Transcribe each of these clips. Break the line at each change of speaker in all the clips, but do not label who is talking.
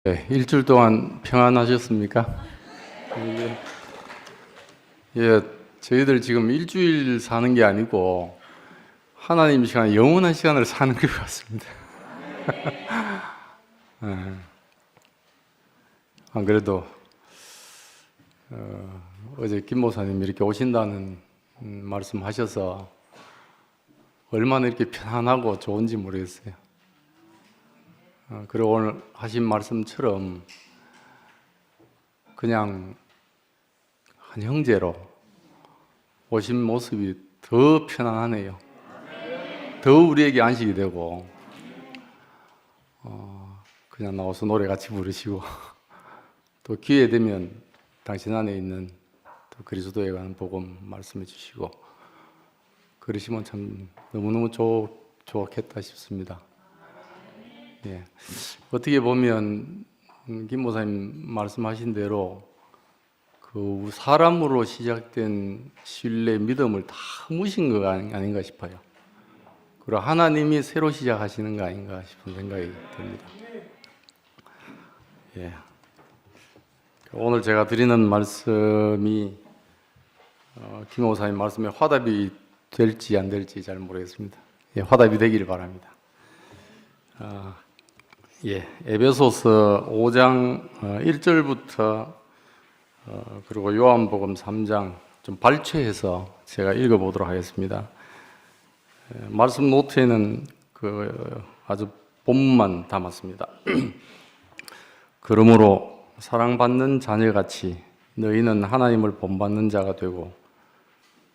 네, 일주일 동안 평안하셨습니까? 예, 저희들 지금 일주일 사는 게 아니고 하나님 시간, 영원한 시간을 사는 것 같습니다. 안 그래도 어제 김 목사님 이렇게 오신다는 말씀하셔서 얼마나 이렇게 편안하고 좋은지 모르겠어요. 그리고 오늘 하신 말씀처럼 그냥 한 형제로 오신 모습이 더 편안하네요. 더 우리에게 안식이 되고 그냥 나와서 노래 같이 부르시고 또 기회 되면 당신 안에 있는 또 그리스도에 관한 복음 말씀해 주시고 그러시면 참 너무너무 좋겠다 싶습니다. 예. 어떻게 보면 김 목사님 말씀하신 대로 그 사람으로 시작된 신뢰, 믿음을 다 무신 거 아닌가 싶어요. 그리고 하나님이 새로 시작하시는 거 아닌가 싶은 생각이 듭니다. 예. 오늘 제가 드리는 말씀이 김 목사님 말씀에 화답이 될지 안 될지 잘 모르겠습니다. 예, 화답이 되기를 바랍니다. 예, 에베소서 5장 1절부터 그리고 요한복음 3장 좀 발췌해서 제가 읽어보도록 하겠습니다. 말씀 노트에는 아주 본문만 담았습니다. 그러므로 사랑받는 자녀같이 너희는 하나님을 본받는 자가 되고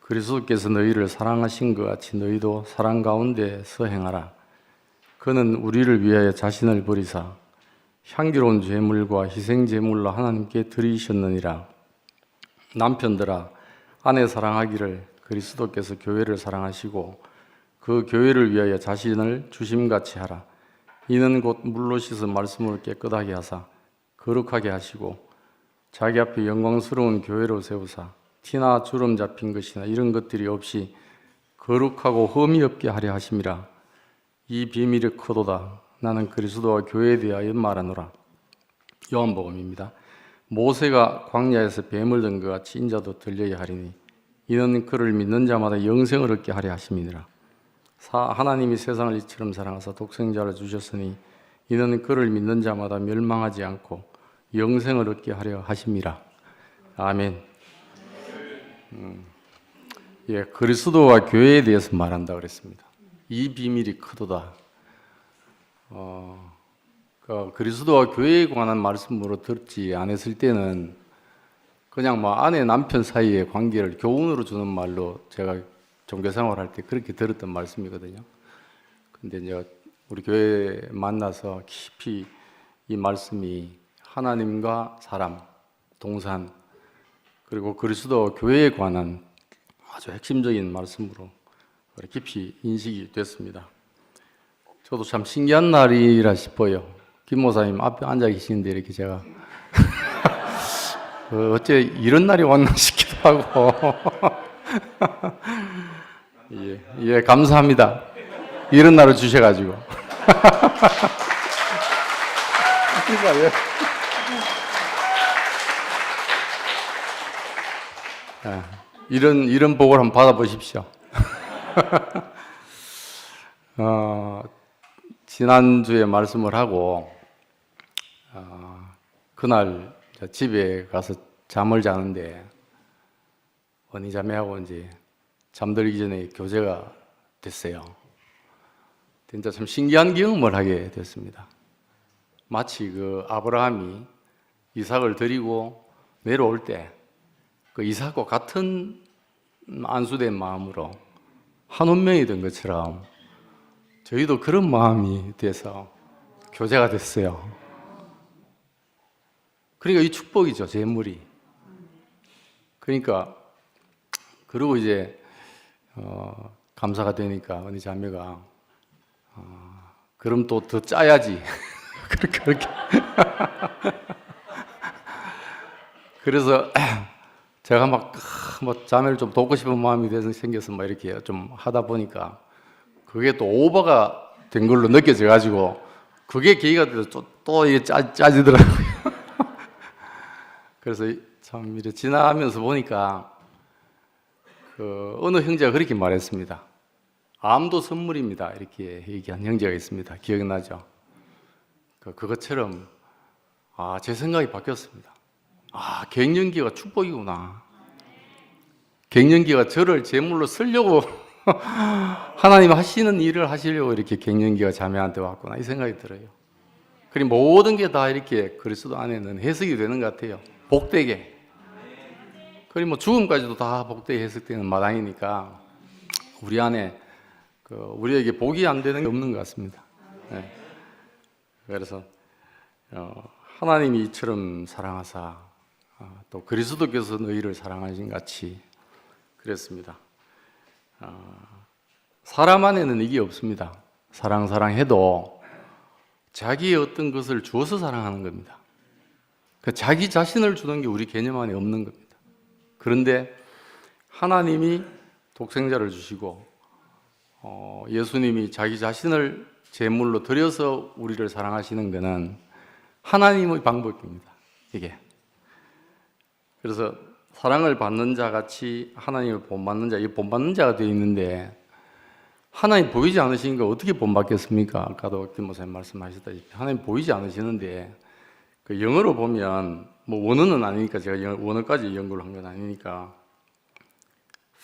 그리스도께서 너희를 사랑하신 것 같이 너희도 사랑 가운데서 행하라. 그는 우리를 위하여 자신을 버리사 향기로운 제물과 희생 제물로 하나님께 드리셨느니라. 남편들아 아내 사랑하기를 그리스도께서 교회를 사랑하시고 그 교회를 위하여 자신을 주심같이 하라. 이는 곧 물로 씻어 말씀으로 깨끗하게 하사 거룩하게 하시고 자기 앞에 영광스러운 교회로 세우사 티나 주름 잡힌 것이나 이런 것들이 없이 거룩하고 흠이 없게 하려 하심이라. 이 비밀이 크도다. 나는 그리스도와 교회에 대하여 말하노라. 요한복음입니다. 모세가 광야에서 뱀을 든 것 같이 인자도 들려야 하리니 이는 그를 믿는 자마다 영생을 얻게 하려 하심이니라. 하나님이 세상을 이처럼 사랑하사 독생자를 주셨으니 이는 그를 믿는 자마다 멸망하지 않고 영생을 얻게 하려 하심이라. 아멘. 예, 그리스도와 교회에 대해서 말한다 그랬습니다. 이 비밀이 크도다. 그리스도와 교회에 관한 말씀으로 듣지 않았을 때는 그냥 아내 남편 사이의 관계를 교훈으로 주는 말로 제가 종교생활 할 때 그렇게 들었던 말씀이거든요. 근데 이제 우리 교회 만나서 깊이 이 말씀이 하나님과 사람, 동산, 그리고 그리스도와 교회에 관한 아주 핵심적인 말씀으로 깊이 인식이 됐습니다. 저도 참 신기한 날이라 싶어요. 김 목사님 앞에 앉아 계시는데 이렇게 제가 어째 이런 날이 왔나 싶기도 하고 예, 감사합니다. 이런 날을 주셔가지고 이런 복을 한번 받아보십시오. 지난주에 말씀을 하고 그날 집에 가서 잠을 자는데 언니 자매하고 이제 잠들기 전에 교제가 됐어요. 진짜 참 신기한 경험을 하게 됐습니다. 마치 아브라함이 이삭을 데리고 내려올 때 그 이삭과 같은 안수된 마음으로 한 운명이 된 것처럼 저희도 그런 마음이 돼서 교제가 됐어요. 그러니까 이 축복이죠, 제물이. 그러니까 그리고 이제 감사가 되니까 언니 자매가 그럼 또 더 짜야지. 그렇게 그래서 제가 자매를 좀 돕고 싶은 마음이 생겨서 이렇게 좀 하다 보니까 그게 또 오버가 된 걸로 느껴져 가지고 그게 계기가 돼서 또 이게 짜지더라고요. 그래서 참 이렇게 지나가면서 보니까 어느 형제가 그렇게 말했습니다. 암도 선물입니다. 이렇게 얘기한 형제가 있습니다. 기억나죠? 그것처럼 제 생각이 바뀌었습니다. 갱년기가 축복이구나. 갱년기가 저를 제물로 쓰려고 하나님 하시는 일을 하시려고 이렇게 갱년기가 자매한테 왔구나 이 생각이 들어요. 그리고 모든 게 다 이렇게 그리스도 안에는 해석이 되는 것 같아요. 복되게. 그리고 죽음까지도 다 복되게 해석되는 마당이니까 우리 안에 우리에게 복이 안 되는 게 없는 것 같습니다. 네. 그래서 하나님이 이처럼 사랑하사 또 그리스도께서 너희를 사랑하신 같이 그랬습니다. 사람 안에는 이게 없습니다. 사랑해도 자기의 어떤 것을 주어서 사랑하는 겁니다. 자기 자신을 주는 게 우리 개념 안에 없는 겁니다. 그런데 하나님이 독생자를 주시고 예수님이 자기 자신을 제물로 드려서 우리를 사랑하시는 것은 하나님의 방법입니다. 이게. 그래서 사랑을 받는 자 같이 하나님을 본받는 자, 이 본받는 자가 되어 있는데 하나님 보이지 않으시니까 어떻게 본받겠습니까? 아까도 김 목사님 말씀하셨다시피 하나님 보이지 않으시는데 영어로 보면 원어는 아니니까 제가 원어까지 연구를 한 건 아니니까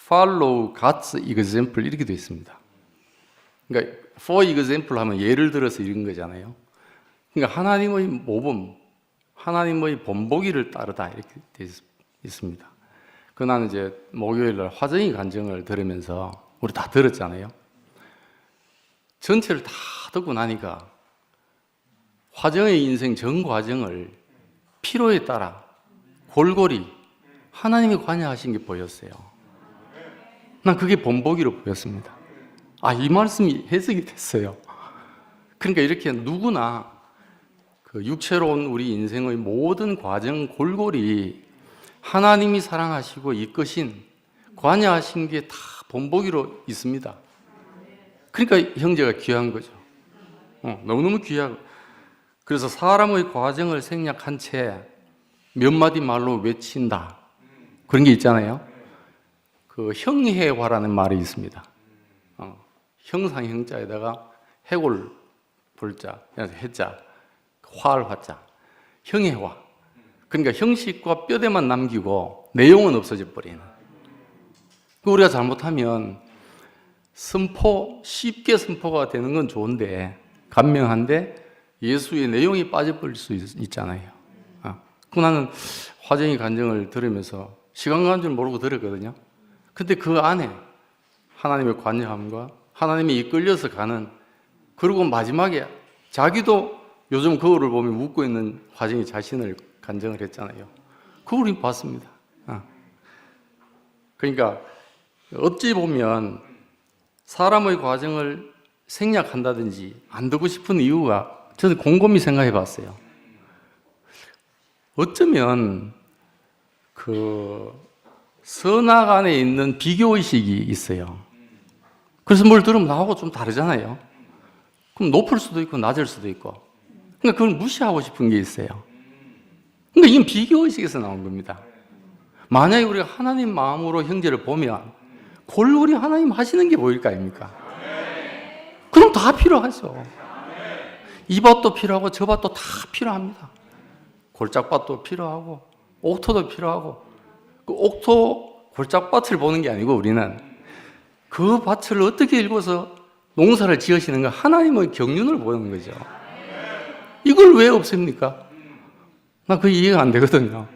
Follow God's example 이렇게 되어 있습니다. 그러니까 for example 하면 예를 들어서 이런 거잖아요. 그러니까 하나님의 모범, 하나님의 본보기를 따르다 이렇게 되어 있습니다. 나는 이제 목요일 날 화정이 간증을 들으면서 우리 다 들었잖아요. 전체를 다 듣고 나니까 화정의 인생 전 과정을 필요에 따라 골고루 하나님이 관여하신 게 보였어요. 난 그게 본보기로 보였습니다. 이 말씀이 해석이 됐어요. 그러니까 이렇게 누구나 육체로 온 우리 인생의 모든 과정 골고루 하나님이 사랑하시고 이끄신 관여하신 게 다 본보기로 있습니다. 그러니까 형제가 귀한 거죠. 너무너무 귀하고. 그래서 사람의 과정을 생략한 채 몇 마디 말로 외친다. 그런 게 있잖아요. 형해화라는 말이 있습니다. 형상 형자에다가 해골 불자, 해자, 화할 화자. 형해화. 그러니까 형식과 뼈대만 남기고 내용은 없어져 버리는. 우리가 잘못하면 쉽게 선포가 되는 건 좋은데 간명한데 예수의 내용이 빠져버릴 수 있잖아요. 나는 화정이 간증을 들으면서 시간 가는 줄 모르고 들었거든요. 근데 그 안에 하나님의 관여함과 하나님이 이끌려서 가는, 그리고 마지막에 자기도 요즘 거울을 보면 웃고 있는 화정이 자신을 간증을 했잖아요. 거울을 봤습니다. 그러니까 어찌 보면 사람의 과정을 생략한다든지 안 듣고 싶은 이유가 저는 곰곰이 생각해 봤어요. 어쩌면 선악 안에 있는 비교의식이 있어요. 그래서 뭘 들으면 나하고 좀 다르잖아요. 그럼 높을 수도 있고 낮을 수도 있고. 그러니까 그걸 무시하고 싶은 게 있어요. 그러니까 이건 비교의식에서 나온 겁니다. 만약에 우리가 하나님 마음으로 형제를 보면 골고루 하나님 하시는 게 보일 거 아닙니까? 그럼 다 필요하죠. 이 밭도 필요하고 저 밭도 다 필요합니다. 골짜밭도 필요하고 옥토도 필요하고, 그 옥토 골짜밭을 보는 게 아니고 우리는 그 밭을 어떻게 읽어서 농사를 지으시는가, 하나님의 경륜을 보는 거죠. 이걸 왜 없습니까? 나 그게 이해가 안 되거든요.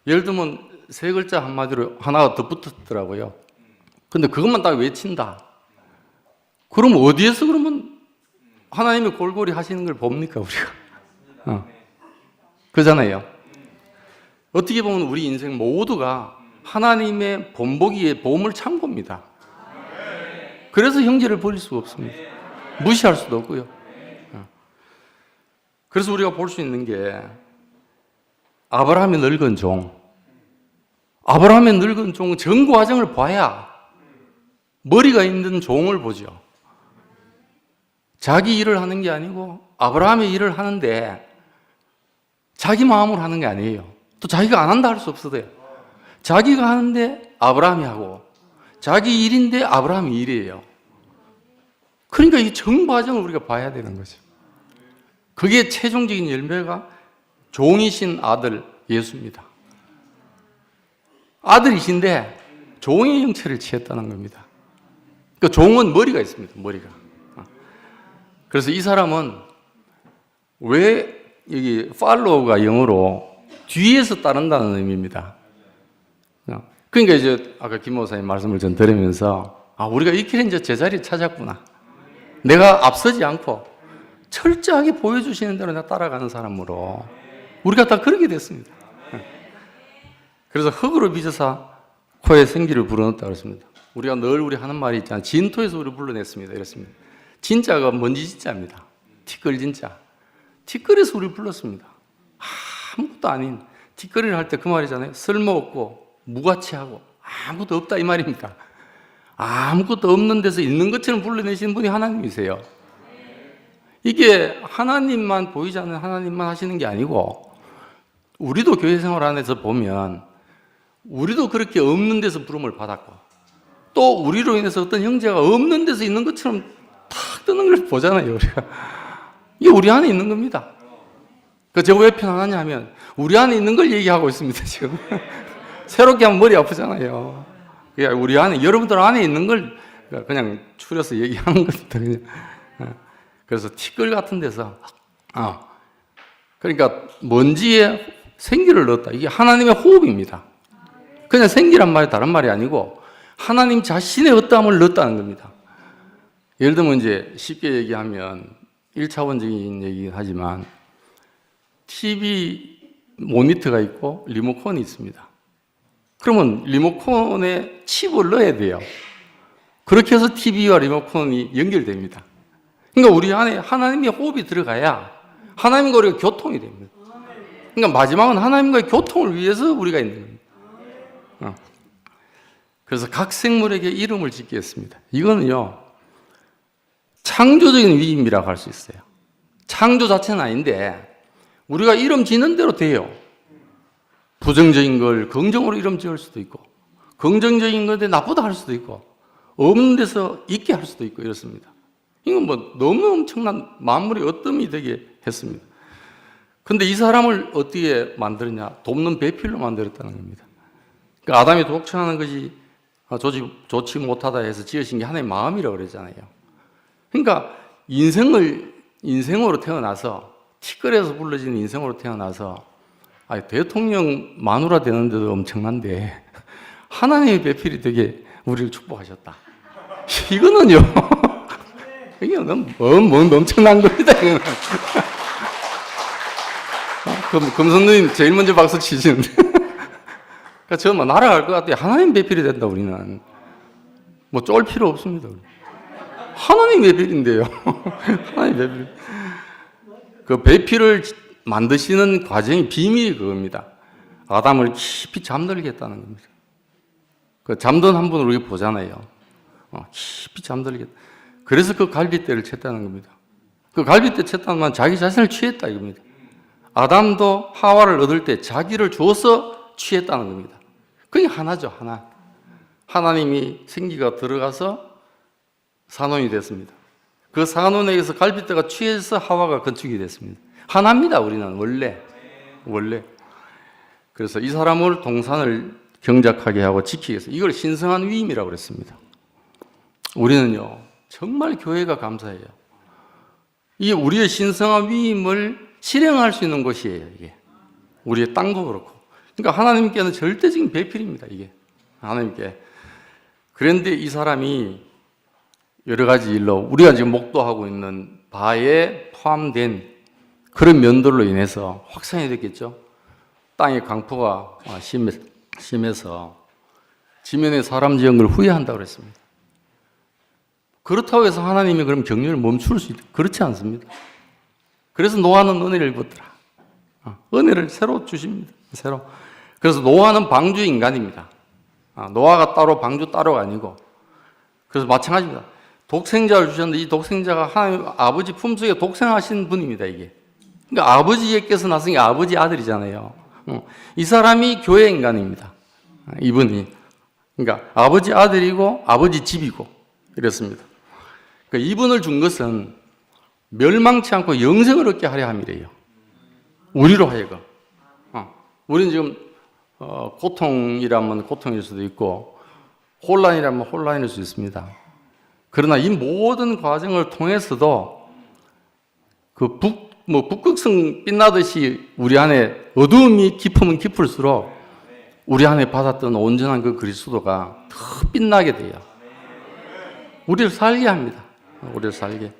예를 들면 세 글자 한마디로 하나가 더 붙었더라고요. 근데 그것만 딱 외친다. 그럼 어디에서 그러면 하나님이 골고루 하시는 걸 봅니까, 우리가? 그러잖아요. 어떻게 보면 우리 인생 모두가 하나님의 본보기에 보물 창고입니다. 그래서 형제를 버릴 수가 없습니다. 무시할 수도 없고요. 그래서 우리가 볼 수 있는 게 아브라함의 늙은 종. 아브라함의 늙은 종은 전 과정을 봐야 머리가 있는 종을 보죠. 자기 일을 하는 게 아니고 아브라함의 일을 하는데 자기 마음으로 하는 게 아니에요. 또 자기가 안 한다 할 수 없어요. 자기가 하는데 아브라함이 하고 자기 일인데 아브라함이 일이에요. 그러니까 이 정과정을 우리가 봐야 되는 거죠. 그게 최종적인 열매가 종이신 아들 예수입니다. 아들이신데 종의 형체를 취했다는 겁니다. 그러니까 종은 머리가 있습니다. 머리가. 그래서 이 사람은 왜 여기 follow가 영어로 뒤에서 따른다는 의미입니다. 그러니까 이제 아까 김 목사님 말씀을 전 들으면서 우리가 이 길에 이제 제자리에 찾았구나. 내가 앞서지 않고 철저하게 보여주시는 대로 내가 따라가는 사람으로 우리가 다 그렇게 됐습니다. 그래서 흙으로 빚어서 코에 생기를 불어넣었다 그랬습니다. 우리가 늘 우리 하는 말이 있잖아요. 진토에서 우리를 불러냈습니다. 이랬습니다. 진짜가 먼지 진짜입니다. 티끌 진짜. 티끌에서 우리를 불렀습니다. 아무것도 아닌 티끌이를 할 때 그 말이잖아요. 쓸모없고 무가치하고 아무것도 없다 이 말입니다. 아무것도 없는 데서 있는 것처럼 불러내시는 분이 하나님이세요. 이게 하나님만 보이지 않는 하나님만 하시는 게 아니고 우리도 교회 생활 안에서 보면 우리도 그렇게 없는 데서 부름을 받았고 또 우리로 인해서 어떤 형제가 없는 데서 있는 것처럼 탁 뜨는 걸 보잖아요. 우리가 이게 우리 안에 있는 겁니다. 제가 왜 편안하냐 하면 우리 안에 있는 걸 얘기하고 있습니다. 지금 새롭게 하면 머리 아프잖아요. 우리 안에 여러분들 안에 있는 걸 그냥 추려서 얘기하는 겁니다. 그냥. 그래서 티끌 같은 데서 그러니까 먼지에 생기를 넣었다. 이게 하나님의 호흡입니다. 그냥 생기란 말이 다른 말이 아니고 하나님 자신의 어떠함을 넣었다는 겁니다. 예를 들면 이제 쉽게 얘기하면 1차원적인 얘기긴 하지만 TV 모니터가 있고 리모컨이 있습니다. 그러면 리모컨에 칩을 넣어야 돼요. 그렇게 해서 TV와 리모컨이 연결됩니다. 그러니까 우리 안에 하나님의 호흡이 들어가야 하나님과 우리가 교통이 됩니다. 그러니까 마지막은 하나님과의 교통을 위해서 우리가 있는 겁니다. 그래서 각 생물에게 이름을 짓게 했습니다. 이거는요, 창조적인 위임이라고 할 수 있어요. 창조 자체는 아닌데 우리가 이름 짓는 대로 돼요. 부정적인 걸 긍정으로 이름 지을 수도 있고 긍정적인 건데 나쁘다 할 수도 있고 없는 데서 있게 할 수도 있고 이렇습니다. 이건 뭐 너무 엄청난 만물의 어뜸이 되게 했습니다. 그런데 이 사람을 어떻게 만들었냐? 돕는 배필로 만들었다는 겁니다. 그러니까 아담이 독청하는 것이 좋지 못하다 해서 지으신 게 하나님의 마음이라고 그랬잖아요. 그러니까 인생으로 태어나서 티끌에서 불러지는 인생으로 태어나서 대통령 마누라 되는데도 엄청난데 하나님의 배필이 되게 우리를 축복하셨다. 이거는요, 이게 너무 엄청난 겁니다. 이거는. 금선님 제일 먼저 박수 치시는데. 그러니까 저는 날아갈 것 같아요. 하나님 배필이 된다, 우리는. 뭐 쫄 필요 없습니다. 하나님 배필인데요. 하나님 배필. 그 배필을 만드시는 과정이 비밀이 그겁니다. 아담을 깊이 잠들게 했다는 겁니다. 그 잠든 한 분을 우리가 보잖아요. 깊이 잠들게. 그래서 그 갈빗대를 쳤다는 겁니다. 그 갈빗대 쳤다는 건 자기 자신을 취했다 이겁니다. 아담도 하와를 얻을 때 자기를 줘서 취했다는 겁니다. 그게 하나죠, 하나. 하나님이 생기가 들어가서 산원이 됐습니다. 그 산원에게서 갈빗대가 취해서 하와가 건축이 됐습니다. 하나입니다, 우리는 원래. 그래서 이 사람을 동산을 경작하게 하고 지키기 위해서 이걸 신성한 위임이라고 그랬습니다. 우리는요, 정말 교회가 감사해요. 이 우리의 신성한 위임을 실행할 수 있는 곳이에요, 이게. 우리의 땅도 그렇고. 그러니까 하나님께는 절대적인 배필입니다, 이게. 하나님께. 그런데 이 사람이 여러 가지 일로 우리가 지금 목도하고 있는 바에 포함된 그런 면들로 인해서 확산이 됐겠죠. 땅의 강포가 심해서 지면에 사람 지은 걸 후회한다고 그랬습니다. 그렇다고 해서 하나님이 그럼 경륜을 멈출 수 있다? 그렇지 않습니다. 그래서 노아는 은혜를 입었더라. 은혜를 새로 주십니다. 새로. 그래서 노아는 방주 인간입니다. 노아가 따로 방주 따로가 아니고 그래서 마찬가지입니다. 독생자를 주셨는데 이 독생자가 하나님 아버지 품속에 독생하신 분입니다, 이게. 그러니까 아버지께서 나서니까 아버지 아들이잖아요. 이 사람이 교회 인간입니다. 이분이. 그러니까 아버지 아들이고 아버지 집이고 이랬습니다. 그러니까 이분을 준 것은 멸망치 않고 영생을 얻게 하려 함이래요. 우리로 하여금. 우리는 지금 고통이라면 고통일 수도 있고 혼란이라면 혼란일 수 있습니다. 그러나 이 모든 과정을 통해서도 그 북극성 빛나듯이 우리 안에 어두움이 깊으면 깊을수록 우리 안에 받았던 온전한 그 그리스도가 더 빛나게 돼요. 우리를 살게 합니다. 우리를 살게.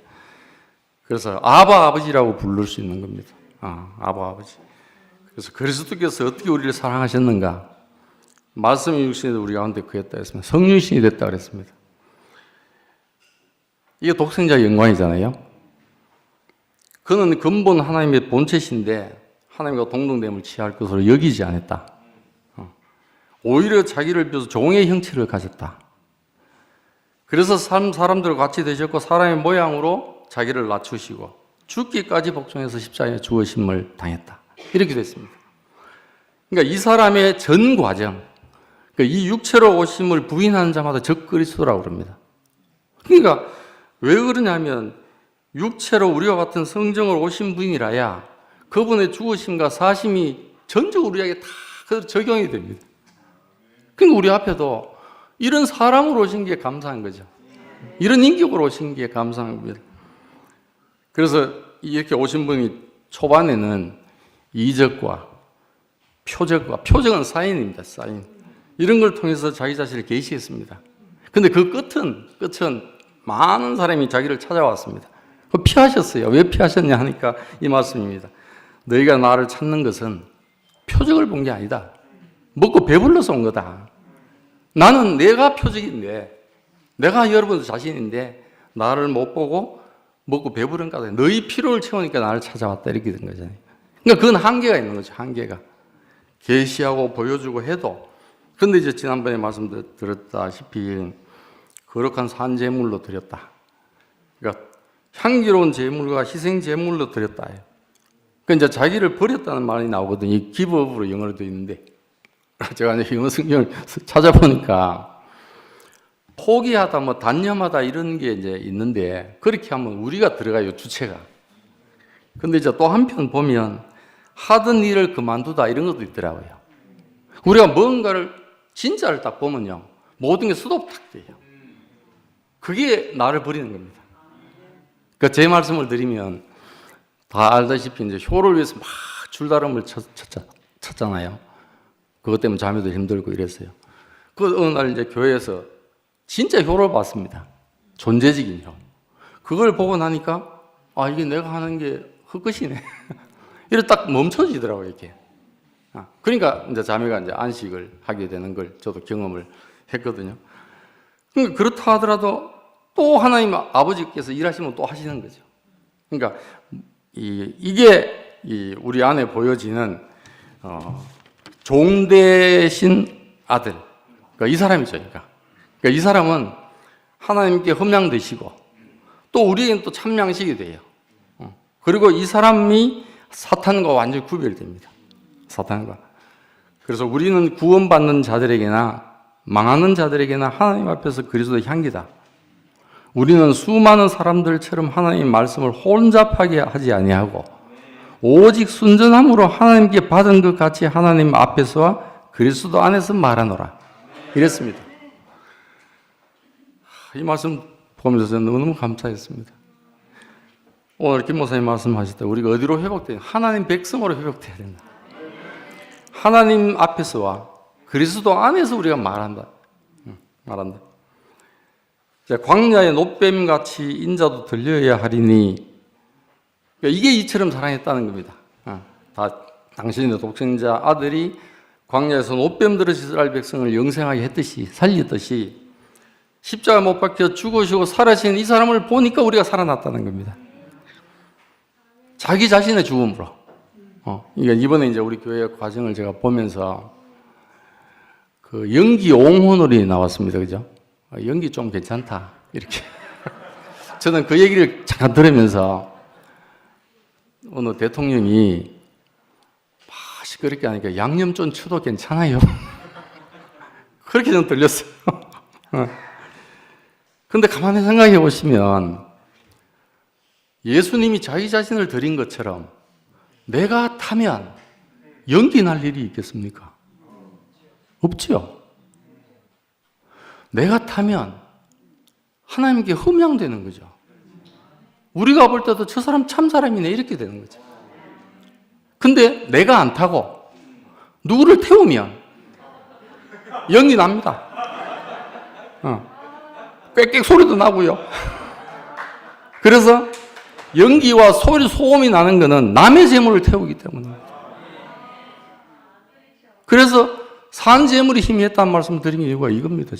그래서 아바 아버지라고 부를 수 있는 겁니다. 아바 아버지. 그래서 그리스도께서 어떻게 우리를 사랑하셨는가? 말씀이 육신이 우리 가운데 그였다 했습니다. 성육신이 됐다 그랬습니다. 이게 독생자의 영광이잖아요. 그는 근본 하나님의 본체신데 하나님과 동등됨을 취할 것으로 여기지 않았다. 오히려 자기를 비워서 종의 형체를 가졌다. 그래서 사람들과 같이 되셨고 사람의 모양으로 자기를 낮추시고 죽기까지 복종해서 십자가에 죽으심을 당했다. 이렇게 됐습니다. 그러니까 이 사람의 전 과정, 그러니까 이 육체로 오심을 부인하는 자마다 적그리스도라고 그럽니다. 그러니까 왜 그러냐면 육체로 우리와 같은 성정을 오신 분이라야 그분의 죽으심과 사심이 전적으로 우리에게 다 적용이 됩니다. 그러니까 우리 앞에도 이런 사람으로 오신 게 감사한 거죠. 이런 인격으로 오신 게 감사한 겁니다. 그래서 이렇게 오신 분이 초반에는 이적과 표적은 사인입니다. 사인. 이런 걸 통해서 자기 자신을 계시했습니다. 근데 그 끝은 많은 사람이 자기를 찾아왔습니다. 피하셨어요. 왜 피하셨냐 하니까 이 말씀입니다. 너희가 나를 찾는 것은 표적을 본 게 아니다. 먹고 배불러서 온 거다. 나는 내가 표적인데, 내가 여러분 자신인데 나를 못 보고 먹고 배부른가 봐. 너희 필요를 채우니까 나를 찾아왔다 이렇게 된 거잖아요. 그러니까 그건 한계가 있는 거죠. 한계가. 계시하고 보여주고 해도. 그런데 이제 지난번에 말씀드렸다시피 거룩한 산제물로 드렸다. 그러니까 향기로운 제물과 희생 제물로 드렸다. 그러니까 이제 자기를 버렸다는 말이 나오거든요. 이 기브업으로 영어로 되어 있는데 제가 이제 영어 성경을 찾아보니까 포기하다, 단념하다 이런 게 이제 있는데 그렇게 하면 우리가 들어가요, 주체가. 근데 이제 또 한편 보면 하던 일을 그만두다 이런 것도 있더라고요. 우리가 뭔가를 진짜를 딱 보면요, 모든 게 수도탁 돼요. 그게 나를 버리는 겁니다. 그러니까 제 말씀을 드리면 다 알다시피 이제 효를 위해서 막 줄다름을 쳤잖아요. 그것 때문에 자매도 힘들고 이랬어요. 그 어느 날 이제 교회에서 진짜 효를 봤습니다. 존재적인 효. 그걸 보고 나니까 이게 내가 하는 게 헛것이네. 이래 딱 멈춰지더라고요, 이렇게. 그러니까 이제 자매가 이제 안식을 하게 되는 걸 저도 경험을 했거든요. 그러니까 그렇다 하더라도 또 하나님 아버지께서 일하시면 또 하시는 거죠. 그러니까 이게 우리 안에 보여지는 종 대신 아들. 그러니까 이 사람이죠. 그러니까 이 사람은 하나님께 흠양되시고 또 우리에게는 또 참양식이 돼요. 그리고 이 사람이 사탄과 완전히 구별됩니다. 사탄과. 그래서 우리는 구원받는 자들에게나 망하는 자들에게나 하나님 앞에서 그리스도의 향기다. 우리는 수많은 사람들처럼 하나님의 말씀을 혼잡하게 하지 아니하고 오직 순전함으로 하나님께 받은 것 같이 하나님 앞에서와 그리스도 안에서 말하노라. 이랬습니다. 이 말씀 보면서 저는 너무너무 감사했습니다. 오늘 김 목사님 말씀하실 때 우리가 어디로 회복돼야 하나님 백성으로 회복돼야 된다. 하나님 앞에서와 그리스도 안에서 우리가 말한다. 광야의 놋뱀같이 인자도 들려야 하리니, 그러니까 이게 이처럼 사랑했다는 겁니다. 다 당신의 독생자 아들이 광야에서 놋뱀들의 이스라엘 백성을 영생하게 했듯이 살렸듯이 십자가 못 박혀 죽으시고 살아신 이 사람을 보니까 우리가 살아났다는 겁니다. 자기 자신의 죽음으로. 그러니까 이번에 이제 우리 교회 과정을 제가 보면서 그 연기 옹호놀이 나왔습니다. 그죠? 연기 좀 괜찮다. 이렇게. 저는 그 얘기를 잠깐 들으면서 어느 대통령이 시끄럽게 하니까 양념좀 쳐도 괜찮아요. 그렇게 좀 들렸어요. 근데 가만히 생각해 보시면 예수님이 자기 자신을 드린 것처럼 내가 타면 연기 날 일이 있겠습니까? 없지요. 내가 타면 하나님께 흠양되는 거죠. 우리가 볼 때도 저 사람 참 사람이네 이렇게 되는 거죠. 근데 내가 안 타고 누구를 태우면 연기 납니다. 꽥꽥 소리도 나고요. 그래서 연기와 소음이 나는 것은 남의 재물을 태우기 때문입니다. 그래서 산 재물이 힘이 있다는 말씀을 드리는 이유가 이겁니다.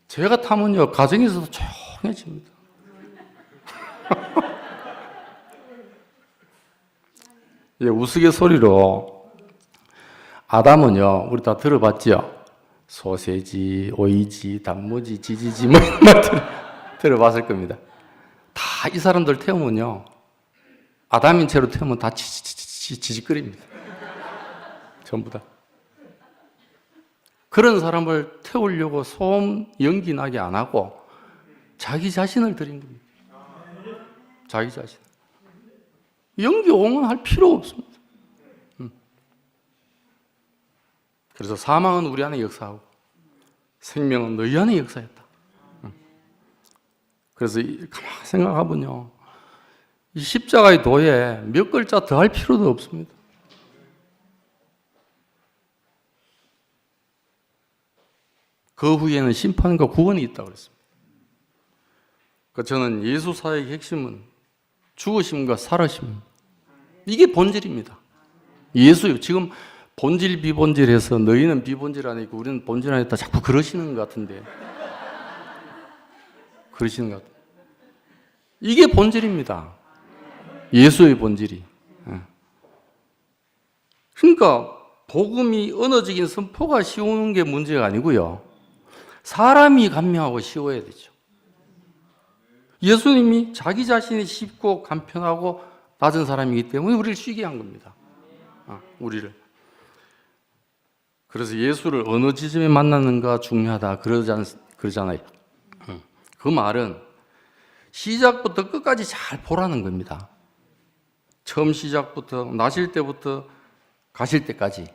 제가 타면요 가정에서도 조용해집니다. 우스갯소리로 아담은요 우리 다 들어봤죠? 소세지, 오이지, 단무지, 지지지 뭐 이런 말 들어봤을 겁니다. 다 이 사람들 태우면요 아담인 채로 태우면 다 지직거립니다. 전부 다. 그런 사람을 태우려고 소음 연기 나게 안 하고 자기 자신을 드린 겁니다. 자기 자신. 연기 옹호할 필요 없습니다. 그래서 사망은 우리 안에 역사하고 생명은 너희 안에 역사했다. 그래서 가만히 생각해보면요 이 십자가의 도에 몇 글자 더 할 필요도 없습니다. 그 후에는 심판과 구원이 있다고 그랬습니다. 저는 예수 사역의 핵심은 죽으심과 살아심, 이게 본질입니다. 예수요. 지금 본질 비본질해서 너희는 비본질 안에 있고 우리는 본질 안에 있다 자꾸 그러시는 것 같은데 그러시는 것 같아요. 이게 본질입니다. 예수의 본질이. 그러니까 복음이 언어적인 선포가 쉬우는 게 문제가 아니고요. 사람이 감명하고 쉬워야 되죠. 예수님이 자기 자신이 쉽고 간편하고 낮은 사람이기 때문에 우리를 쉬게 한 겁니다. 우리를. 그래서 예수를 어느 지점에 만나는가 중요하다 그러잖아요. 그 말은 시작부터 끝까지 잘 보라는 겁니다. 처음 시작부터 나실 때부터 가실 때까지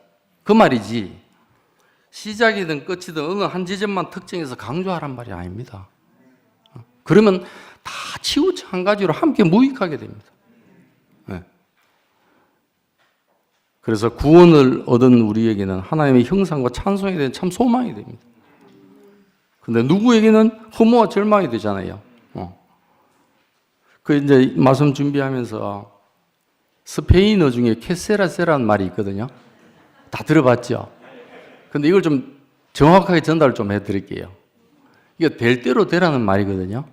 그 말이지 시작이든 끝이든 어느 한 지점만 특정해서 강조하란 말이 아닙니다. 그러면 다 치우쳐 한 가지로 함께 무익하게 됩니다. 그래서 구원을 얻은 우리에게는 하나님의 형상과 찬송에 대한 참 소망이 됩니다. 근데 누구에게는 허무와 절망이 되잖아요. 그 이제 말씀 준비하면서 스페인어 중에 케세라세라는 말이 있거든요. 다 들어봤죠? 근데 이걸 좀 정확하게 전달을 좀 해드릴게요. 이게 될 대로 되라는 말이거든요.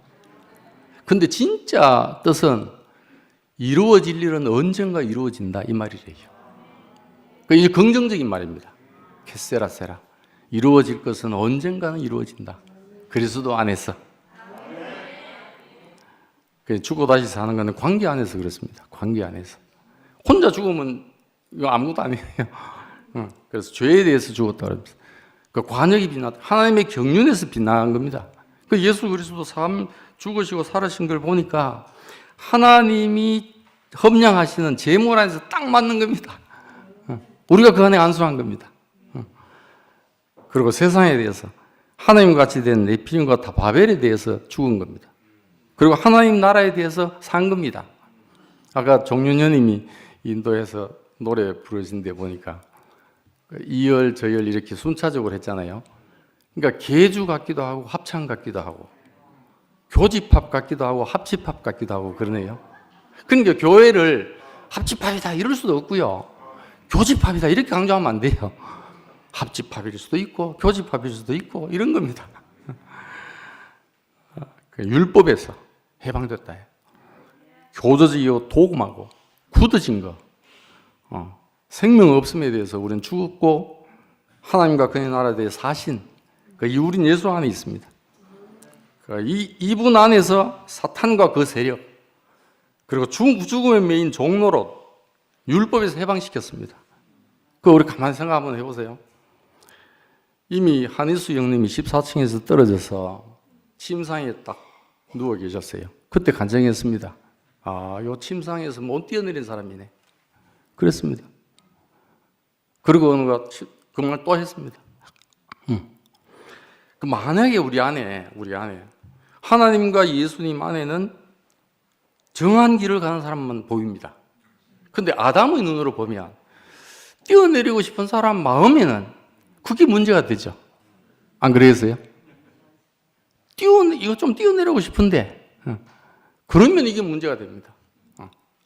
근데 진짜 뜻은 이루어질 일은 언젠가 이루어진다 이 말이래요. 이게 긍정적인 말입니다. 케세라세라. 이루어질 것은 언젠가는 이루어진다. 그리스도 안에서. 죽고 다시 사는 것은 관계 안에서 그렇습니다. 관계 안에서. 혼자 죽으면 이거 아무것도 아니에요. 그래서 죄에 대해서 죽었다 그럽니다. 그 관역이 빛났다. 하나님의 경륜에서 빛나는 겁니다. 그 예수 그리스도 삶 죽으시고 살아신 걸 보니까 하나님이 험량하시는 제물 안에서 딱 맞는 겁니다. 우리가 그 안에 안수한 겁니다. 그리고 세상에 대해서 하나님과 같이 된 네피림과 다 바벨에 대해서 죽은 겁니다. 그리고 하나님 나라에 대해서 산 겁니다. 아까 종윤현님이 인도에서 노래 부르신 데 보니까 이열 저열 이렇게 순차적으로 했잖아요. 그러니까 계주 같기도 하고 합창 같기도 하고 교집합 같기도 하고 합집합 같기도 하고 그러네요. 그러니까 교회를 합집합이다 이럴 수도 없고요. 교집합이다 이렇게 강조하면 안 돼요. 합집합일 수도 있고 교집합일 수도 있고 이런 겁니다. 율법에서 해방됐다. 교조지요 도금하고 굳어진 거 생명 없음에 대해서 우리는 죽었고 하나님과 그의 나라에 대해 사신 우린 예수 안에 있습니다. 이분 안에서 사탄과 그 세력, 그리고 죽음의 메인 종로로 율법에서 해방시켰습니다. 그거 우리 가만히 생각 한번 해보세요. 이미 한희수 형님이 14층에서 떨어져서 침상에 딱 누워 계셨어요. 그때 간증했습니다. 요 침상에서 못 뛰어내린 사람이네. 그랬습니다. 그리고 어느 가 그 말 또 했습니다. 그 만약에 우리 안에 하나님과 예수님 안에는 정한 길을 가는 사람만 보입니다. 근데 아담의 눈으로 보면 뛰어내리고 싶은 사람 마음에는 그게 문제가 되죠. 안 그러겠어요? 이거 좀 뛰어내리고 싶은데 그러면 이게 문제가 됩니다.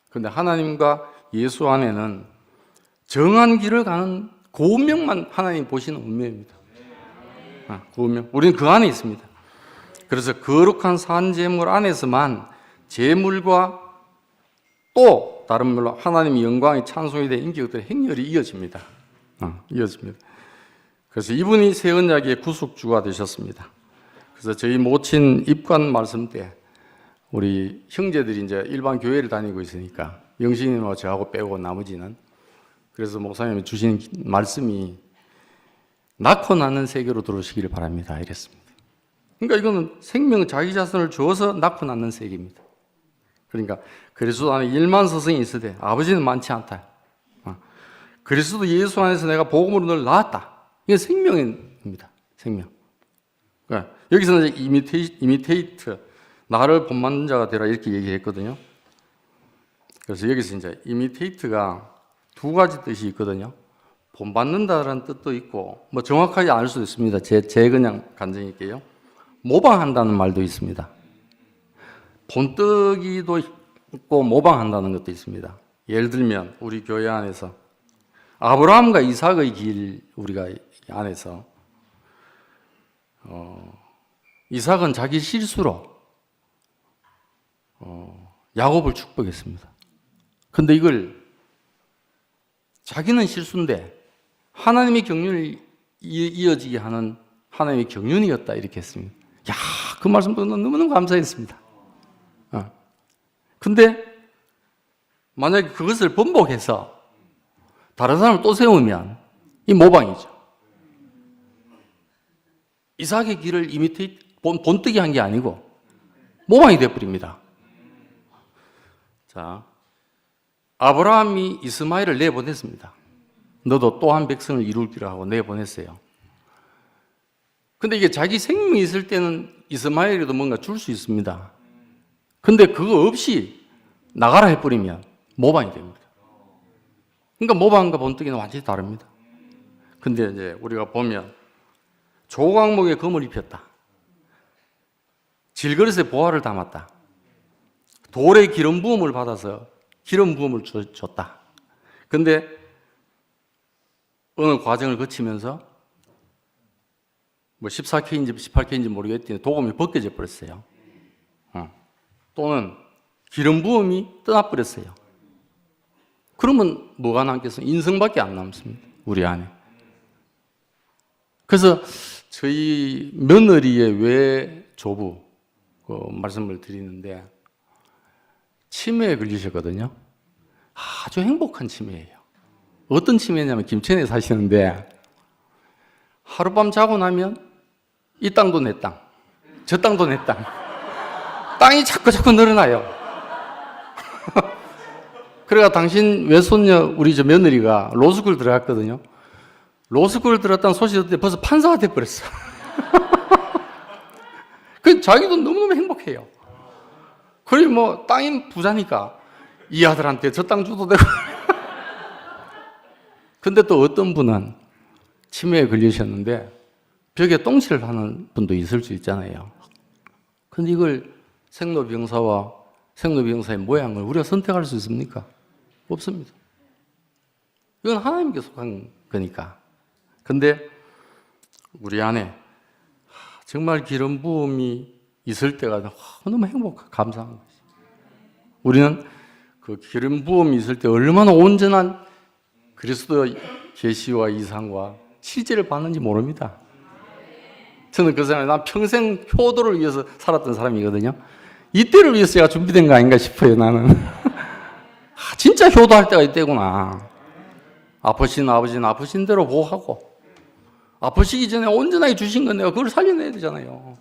그런데 하나님과 예수 안에는 정한 길을 가는 그 운명만 하나님 보시는 운명입니다. 그 운명. 우리는 그 안에 있습니다. 그래서 거룩한 산제물 안에서만 제물과 또 다른 말로 하나님의 영광이 찬송이 된 인격들의 행렬이 이어집니다. 이어집니다. 그래서 이분이 새 언약의 구속주가 되셨습니다. 그래서 저희 모친 입관 말씀 때 우리 형제들이 이제 일반 교회를 다니고 있으니까 영신이와 저하고 빼고 나머지는, 그래서 목사님이 주신 말씀이 낳고 낳는 세계로 들어오시기를 바랍니다 이랬습니다. 그러니까 이거는 생명 자기 자손을 주어서 낳고 낳는 세계입니다. 그러니까 그리스도 안에 1만 서성이 있으되 아버지는 많지 않다. 그리스도 예수 안에서 내가 복음으로 널 낳았다. 이게 생명입니다. 생명. 그러니까 여기서는 이미테이트, 나를 본받는 자가 되라 이렇게 얘기했거든요. 그래서 여기서 이제 이미테이트가 두 가지 뜻이 있거든요. 본받는다라는 뜻도 있고, 뭐 정확하게 알 수도 있습니다. 제 그냥 간증할게요. 모방한다는 말도 있습니다. 본뜨기도 있고 모방한다는 것도 있습니다. 예를 들면 우리 교회 안에서 아브라함과 이삭의 길 우리가 안에서 이삭은 자기 실수로 야곱을 축복했습니다. 근데 이걸 자기는 실수인데 하나님의 경륜을 이어지게 하는 하나님의 경륜이었다 이렇게 했습니다. 야, 그 말씀 듣는 너무너무 감사했습니다. 근데 만약에 그것을 번복해서 다른 사람을 또 세우면 이 모방이죠. 이삭의 길을 본뜨기 한 게 아니고 모방이 되어버립니다. 자, 아브라함이 이스마엘을 내보냈습니다. 너도 또 한 백성을 이룰기로 하고 내보냈어요. 근데 이게 자기 생명이 있을 때는 이스마엘에도 뭔가 줄 수 있습니다. 근데 그거 없이 나가라 해버리면 모방이 됩니다. 그러니까 모방과 본뜨기는 완전히 다릅니다. 근데 이제 우리가 보면 조각목에 금을 입혔다. 질그릇에 보화를 담았다. 돌에 기름 부음을 받아서 기름 부음을 줬다. 근데 어느 과정을 거치면서 뭐 14K인지 18K인지 모르겠더니 도금이 벗겨져 버렸어요. 또는 기름 부음이 떠나버렸어요. 그러면 뭐가 남겠어요? 인성밖에 안 남습니다. 우리 안에. 그래서 저희 며느리의 외조부 그 말씀을 드리는데 치매에 걸리셨거든요. 아주 행복한 치매예요. 어떤 치매냐면 김천에 사시는데 하룻밤 자고 나면 이 땅도 내 땅, 저 땅도 내 땅. 땅이 자꾸 늘어나요. 그래가 당신 외손녀 우리 저 며느리가 로스쿨 들어갔거든요. 로스쿨 들었다는 소식 듣을 때 벌써 판사가 돼버렸어. 그 자기도 너무너무 행복해요. 그리고 뭐 땅이 부자니까 이 아들한테 저 땅 줘도 되고. 근데 또 어떤 분은 치매에 걸리셨는데 벽에 똥칠을 하는 분도 있을 수 있잖아요. 근데 이걸 생로병사와 생로병사의 모양을 우리가 선택할 수 있습니까? 없습니다. 이건 하나님께 속한 거니까. 근데 우리 안에 정말 기름 부음이 있을 때가 너무 행복하고 감사한 것이. 우리는 그 기름 부음이 있을 때 얼마나 온전한 그리스도의 계시와 이상과 실제를 받는지 모릅니다. 저는 그 사람이 난 평생 효도를 위해서 살았던 사람이거든요. 이때를 위해서 제가 준비된 거 아닌가 싶어요, 나는. 진짜 효도할 때가 이때구나. 아프신 아버지는 아프신 대로 보호하고, 아프시기 전에 온전하게 주신 건 내가 그걸 살려내야 되잖아요.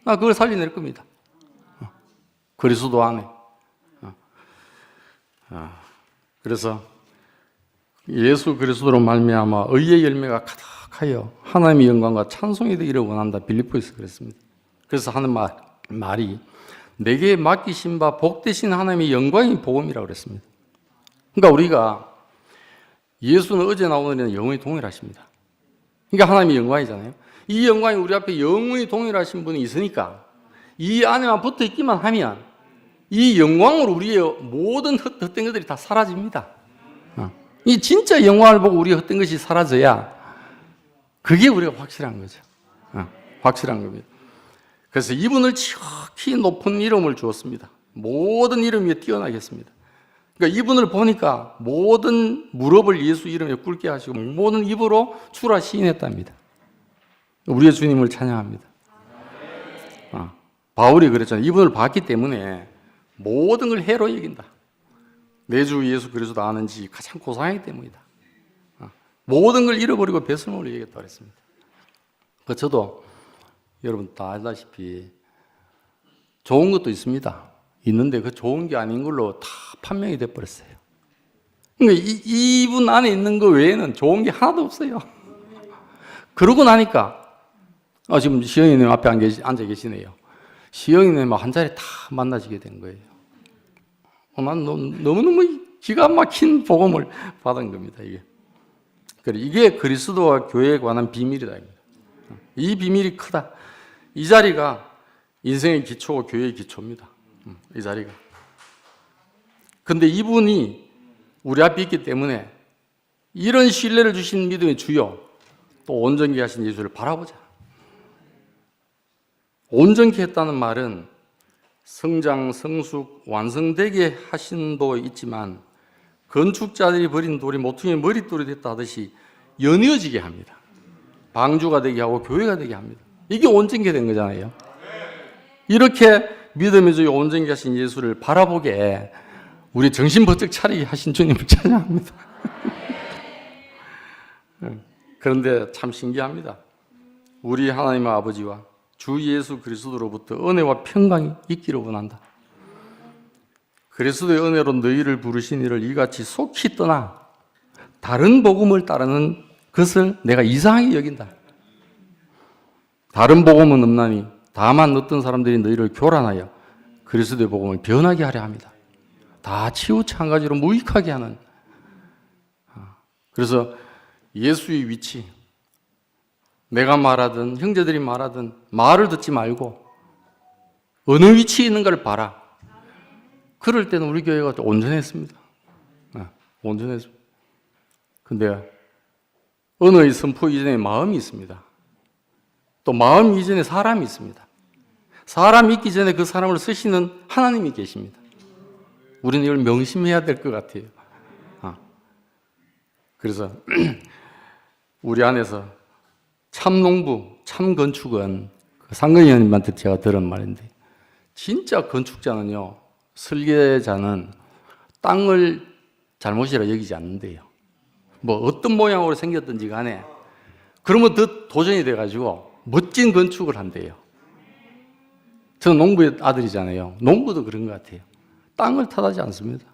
나 그걸 살려낼 겁니다. 그리스도 안에. 그래서 예수 그리스도로 말미암아 의의 열매가 가득하여 하나님의 영광과 찬송이 되기를 원한다. 빌립보에서 그랬습니다. 그래서 하는 말이 내게 맡기신 바 복되신 하나님의 영광이 복음이라고 그랬습니다. 그러니까 우리가 예수는 어제나 오늘이나 영원히 동일하십니다. 그러니까 하나님의 영광이잖아요. 이 영광이 우리 앞에 영원히 동일하신 분이 있으니까 이 안에만 붙어 있기만 하면 이 영광으로 우리의 모든 헛된 것들이 다 사라집니다. 이 진짜 영광을 보고 우리의 헛된 것이 사라져야 그게 우리가 확실한 거죠. 확실한 겁니다. 그래서 이분을 지극히 높은 이름을 주었습니다. 모든 이름 위에 뛰어나겠습니다. 그러니까 이분을 보니까 모든 무릎을 예수 이름에 꿇게 하시고 모든 입으로 주라 시인했답니다. 우리의 주님을 찬양합니다. 바울이 그랬잖아요. 이분을 봤기 때문에 모든 걸 해로 여긴다. 내 주 예수 그리스도 아는지 가장 고상하기 때문이다. 모든 걸 잃어버리고 배설물을 여기겠다고 했습니다. 저도 여러분 다 알다시피 좋은 것도 있습니다. 있는데 그 좋은 게 아닌 걸로 다 판명이 돼버렸어요. 그러니까 이분 안에 있는 거 외에는 좋은 게 하나도 없어요. 그러고 나니까 지금 시영이님 앞에 앉아 계시네요. 시영이님 한 자리 다 만나시게 된 거예요. 난 너무너무 기가 막힌 복음을 받은 겁니다. 이게 그리스도와 교회에 관한 비밀이다. 이 비밀이 크다. 이 자리가 인생의 기초고 교회의 기초입니다. 이 자리가. 근데 이분이 우리 앞에 있기 때문에 이런 신뢰를 주신 믿음의 주요 또 온전케 하신 예수를 바라보자. 온전케 했다는 말은 성장, 성숙, 완성되게 하신도 있지만 건축자들이 버린 돌이 모퉁이의 머릿돌이 됐다 하듯이 연이어지게 합니다. 방주가 되게 하고 교회가 되게 합니다. 이게 온전케 된 거잖아요. 이렇게 믿음의 주요 온전케 하신 예수를 바라보게 우리 정신 번쩍 차리게 하신 주님을 찬양합니다. 그런데 참 신기합니다. 우리 하나님의 아버지와 주 예수 그리스도로부터 은혜와 평강이 있기를 원한다. 그리스도의 은혜로 너희를 부르신 이를 이같이 속히 떠나 다른 복음을 따르는 것을 내가 이상하게 여긴다. 다른 복음은 없나니 다만 어떤 사람들이 너희를 교란하여 그리스도의 복음을 변하게 하려 합니다. 다 치우쳐 한 가지로 무익하게 하는. 그래서 예수의 위치, 내가 말하든 형제들이 말하든 말을 듣지 말고 어느 위치에 있는가를 봐라. 그럴 때는 우리 교회가 온전했습니다. 온전했습니다. 근데 언어의 선포 이전에 마음이 있습니다. 또 마음 이전에 사람이 있습니다. 사람이 있기 전에 그 사람을 쓰시는 하나님이 계십니다. 우리는 이걸 명심해야 될 것 같아요. 그래서 우리 안에서 참 농부, 참 건축은 상근이 형님한테 제가 들은 말인데 진짜 건축자는요, 설계자는 땅을 잘못이라 여기지 않는데요. 뭐 어떤 모양으로 생겼든지 간에 그러면 더 도전이 돼가지고 멋진 건축을 한대요. 저는 농부의 아들이잖아요. 농부도 그런 것 같아요. 땅을 탓하지 않습니다.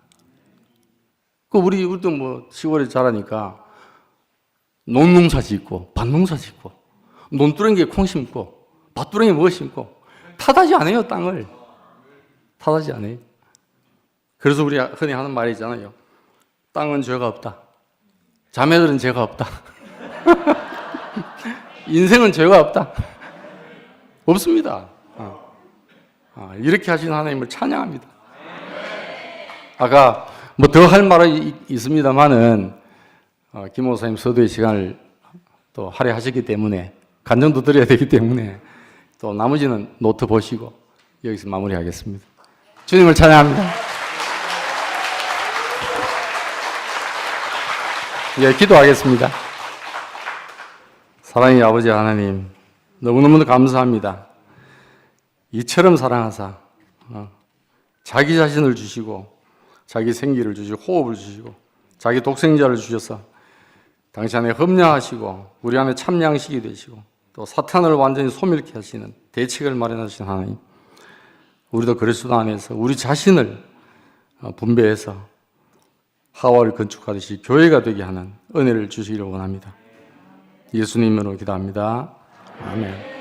우리도 뭐 시골에 자라니까 논농사 짓고 밭농사 짓고 논두렁이에 콩 심고 밭두렁이에 뭐 심고 탓하지 않아요. 땅을 탓하지 않아요. 그래서 우리 흔히 하는 말이 있잖아요. 땅은 죄가 없다. 자매들은 죄가 없다. 인생은 죄가 없다. 없습니다. 이렇게 하시는 하나님을 찬양합니다. 아까 뭐 더 할 말은 있습니다만은 김 목사님 서두의 시간을 또 할애하셨기 때문에 간증도 드려야 되기 때문에 또 나머지는 노트 보시고 여기서 마무리하겠습니다. 주님을 찬양합니다. 예, 기도하겠습니다. 사랑의 아버지 하나님, 너무너무 감사합니다. 이처럼 사랑하사 자기 자신을 주시고 자기 생기를 주시고 호흡을 주시고 자기 독생자를 주셔서 당신 안에 흡량하시고 우리 안에 참양식이 되시고 또 사탄을 완전히 소멸케 하시는 대책을 마련하신 하나님, 우리도 그리스도 안에서 우리 자신을 분배해서 하와를 건축하듯이 교회가 되게 하는 은혜를 주시기를 원합니다. 예수님으로 기도합니다. 아멘.